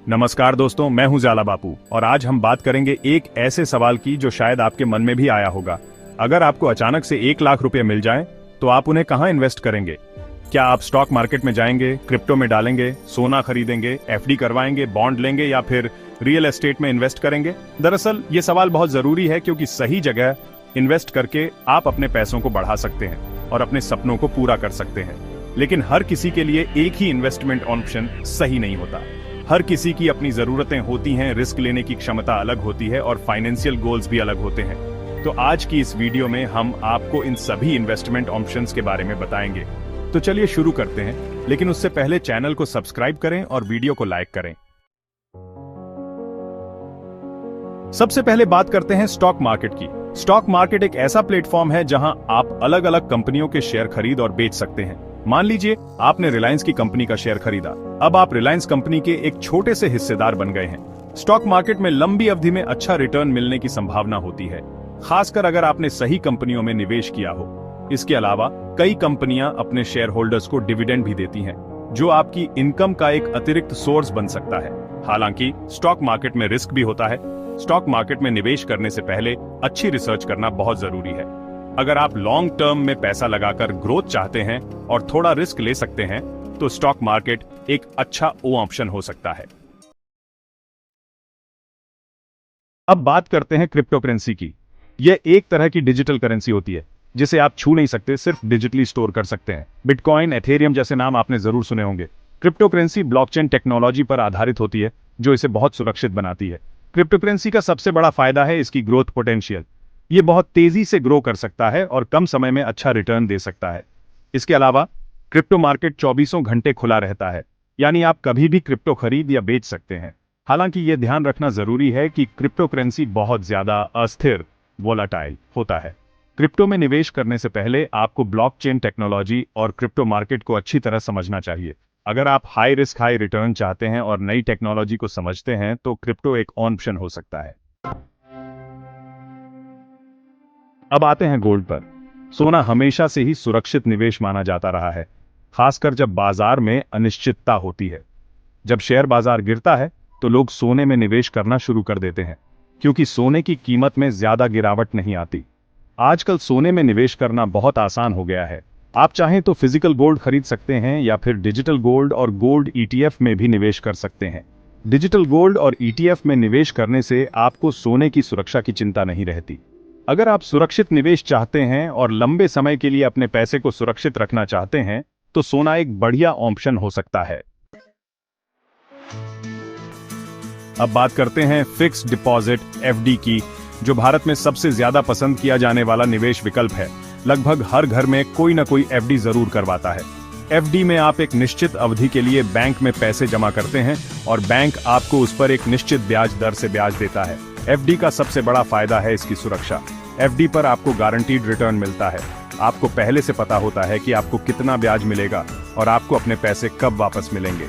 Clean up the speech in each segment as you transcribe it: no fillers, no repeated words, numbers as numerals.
नमस्कार दोस्तों, मैं हूं जाला बापू और आज हम बात करेंगे एक ऐसे सवाल की जो शायद आपके मन में भी आया होगा। अगर आपको अचानक से 1 लाख रुपए मिल जाएं, तो आप उन्हें कहां इन्वेस्ट करेंगे? क्या आप स्टॉक मार्केट में जाएंगे, क्रिप्टो में डालेंगे, सोना खरीदेंगे, एफडी करवाएंगे, बॉन्ड लेंगे या फिर रियल एस्टेट में इन्वेस्ट करेंगे? दरअसल ये सवाल बहुत जरूरी है क्योंकि सही जगह इन्वेस्ट करके आप अपने पैसों को बढ़ा सकते हैं और अपने सपनों को पूरा कर सकते हैं। लेकिन हर किसी के लिए एक ही इन्वेस्टमेंट ऑप्शन सही नहीं होता। हर किसी की अपनी जरूरतें होती हैं, रिस्क लेने की क्षमता अलग होती है और फाइनेंशियल गोल्स भी अलग होते हैं। तो आज की इस वीडियो में हम आपको इन सभी इन्वेस्टमेंट ऑप्शंस के बारे में बताएंगे। तो चलिए शुरू करते हैं, लेकिन उससे पहले चैनल को सब्सक्राइब करें और वीडियो को लाइक करें। सबसे पहले बात करते हैं स्टॉक मार्केट की। स्टॉक मार्केट एक ऐसा प्लेटफॉर्म है जहां आप अलग अलग कंपनियों के शेयर खरीद और बेच सकते हैं। मान लीजिए आपने रिलायंस की कंपनी का शेयर खरीदा। अब आप रिलायंस कंपनी के एक छोटे से हिस्सेदार बन गए हैं। स्टॉक मार्केट में लंबी अवधि में अच्छा रिटर्न मिलने की संभावना होती है, खासकर अगर आपने सही कंपनियों में निवेश किया हो। इसके अलावा कई कंपनियां अपने शेयर होल्डर्स को डिविडेंड भी देती हैं, जो आपकी इनकम का एक अतिरिक्त सोर्स बन सकता है। हालांकि स्टॉक मार्केट में रिस्क भी होता है। स्टॉक मार्केट में निवेश करने से पहले अच्छी रिसर्च करना बहुत जरूरी है। अगर आप लॉन्ग टर्म में पैसा लगाकर ग्रोथ चाहते हैं और थोड़ा रिस्क ले सकते हैं, तो स्टॉक मार्केट एक अच्छा ऑप्शन हो सकता है। अब बात करते हैं क्रिप्टो करेंसी की। यह एक तरह की डिजिटल करेंसी होती है जिसे आप छू नहीं सकते, सिर्फ डिजिटली स्टोर कर सकते हैं। बिटकॉइन, एथेरियम जैसे नाम आपने जरूर सुने होंगे। क्रिप्टो करेंसी ब्लॉकचेन टेक्नोलॉजी पर आधारित होती है, जो इसे बहुत सुरक्षित बनाती है। क्रिप्टो करेंसी का सबसे बड़ा फायदा है इसकी ग्रोथ पोटेंशियल। ये बहुत तेजी से ग्रो कर सकता है और कम समय में अच्छा रिटर्न दे सकता है। इसके अलावा क्रिप्टो मार्केट 24 घंटे खुला रहता है, यानी आप कभी भी क्रिप्टो खरीद या बेच सकते हैं। हालांकि यह ध्यान रखना जरूरी है कि क्रिप्टो करेंसी बहुत ज्यादा अस्थिर, वोलाटाइल होता है। क्रिप्टो में निवेश करने से पहले आपको ब्लॉकचेन टेक्नोलॉजी और क्रिप्टो मार्केट को अच्छी तरह समझना चाहिए। अगर आप हाई रिस्क हाई रिटर्न चाहते हैं और नई टेक्नोलॉजी को समझते हैं, तो क्रिप्टो एक ऑप्शन हो सकता है। अब आते हैं गोल्ड पर। सोना हमेशा से ही सुरक्षित निवेश माना जाता रहा है, खासकर जब बाजार में अनिश्चितता होती है। जब शेयर बाजार गिरता है, तो लोग सोने में निवेश करना शुरू कर देते हैं, क्योंकि सोने की कीमत में ज्यादा गिरावट नहीं आती। आजकल सोने में निवेश करना बहुत आसान हो गया है। आप चाहें तो फिजिकल गोल्ड खरीद सकते हैं या फिर डिजिटल गोल्ड और गोल्ड ईटीएफ में भी निवेश कर सकते हैं। डिजिटल गोल्ड और ईटीएफ में निवेश करने से आपको सोने की सुरक्षा की चिंता नहीं रहती। अगर आप सुरक्षित निवेश चाहते हैं और लंबे समय के लिए अपने पैसे को सुरक्षित रखना चाहते हैं, तो सोना एक बढ़िया ऑप्शन हो सकता है। अब बात करते हैं फिक्स्ड डिपॉजिट एफडी की, जो भारत में सबसे ज्यादा पसंद किया जाने वाला निवेश विकल्प है। लगभग हर घर में कोई ना कोई एफडी जरूर करवाता है। एफडी में आप एक निश्चित अवधि के लिए बैंक में पैसे जमा करते हैं और बैंक आपको उस पर एक निश्चित ब्याज दर से ब्याज देता है। एफडी का सबसे बड़ा फायदा है इसकी सुरक्षा। एफडी पर आपको गारंटीड रिटर्न मिलता है। आपको पहले से पता होता है कि आपको कितना ब्याज मिलेगा और आपको अपने पैसे कब वापस मिलेंगे।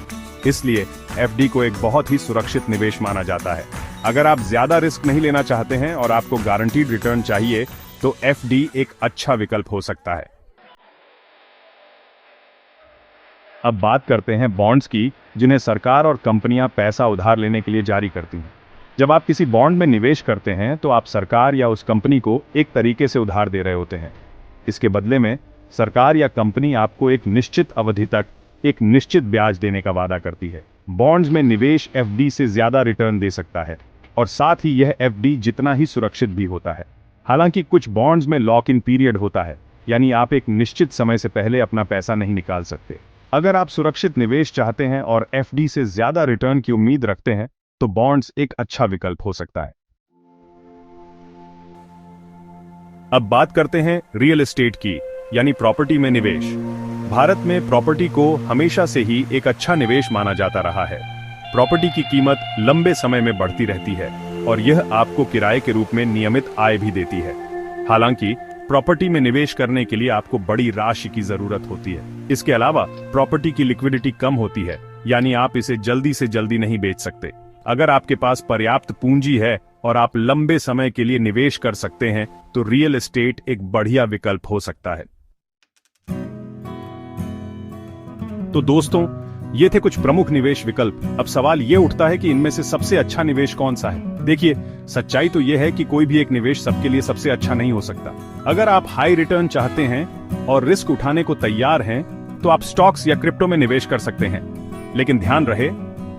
इसलिए एफडी को एक बहुत ही सुरक्षित निवेश माना जाता है। अगर आप ज्यादा रिस्क नहीं लेना चाहते हैं और आपको गारंटीड रिटर्न चाहिए, तो एफडी एक अच्छा विकल्प हो सकता है। अब बात करते हैं बॉन्ड्स की, जिन्हें सरकार और कंपनियां पैसा उधार लेने के लिए जारी करती हैं। जब आप किसी बॉन्ड में निवेश करते हैं, तो आप सरकार या उस कंपनी को एक तरीके से उधार दे रहे होते हैं। इसके बदले में सरकार या कंपनी आपको एक निश्चित अवधि तक एक निश्चित ब्याज देने का वादा करती है। बॉन्ड्स में निवेश एफडी से ज्यादा रिटर्न दे सकता है और साथ ही यह एफडी जितना ही सुरक्षित भी होता है। हालांकि कुछ बॉन्ड्स में लॉक इन पीरियड होता है, यानी आप एक निश्चित समय से पहले अपना पैसा नहीं निकाल सकते। अगर आप सुरक्षित निवेश चाहते हैं और एफडी से ज्यादा रिटर्न की उम्मीद रखते हैं, तो बॉन्ड्स एक अच्छा विकल्प हो सकता है। अब बात करते हैं रियल एस्टेट की, यानी प्रॉपर्टी में निवेश। भारत में प्रॉपर्टी को हमेशा से ही एक अच्छा निवेश माना जाता रहा है। प्रॉपर्टी की कीमत लंबे समय में बढ़ती रहती है और यह आपको किराए के रूप में नियमित आय भी देती है। हालांकि प्रॉपर्टी में निवेश करने के लिए आपको बड़ी राशि की जरूरत होती है। इसके अलावा प्रॉपर्टी की लिक्विडिटी कम होती है, यानी आप इसे जल्दी से जल्दी नहीं बेच सकते। अगर आपके पास पर्याप्त पूंजी है और आप लंबे समय के लिए निवेश कर सकते हैं, तो रियल एस्टेट एक बढ़िया विकल्प हो सकता है। तो दोस्तों, ये थे कुछ प्रमुख निवेश विकल्प। अब सवाल ये उठता है कि इनमें से सबसे अच्छा निवेश कौन सा है। देखिए, सच्चाई तो ये है कि कोई भी एक निवेश सबके लिए सबसे अच्छा नहीं हो सकता। अगर आप हाई रिटर्न चाहते हैं और रिस्क उठाने को तैयार हैं, तो आप स्टॉक्स या क्रिप्टो में निवेश कर सकते हैं। लेकिन ध्यान रहे,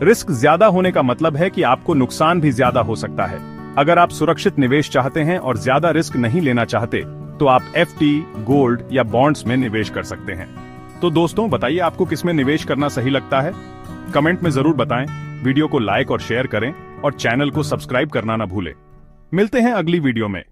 रिस्क ज्यादा होने का मतलब है कि आपको नुकसान भी ज्यादा हो सकता है। अगर आप सुरक्षित निवेश चाहते हैं और ज्यादा रिस्क नहीं लेना चाहते, तो आप एफडी, गोल्ड या बॉन्ड्स में निवेश कर सकते हैं। तो दोस्तों, बताइए आपको किसमें निवेश करना सही लगता है? कमेंट में जरूर बताएं, वीडियो को लाइक और शेयर करें और चैनल को सब्सक्राइब करना ना भूलें। मिलते हैं अगली वीडियो में।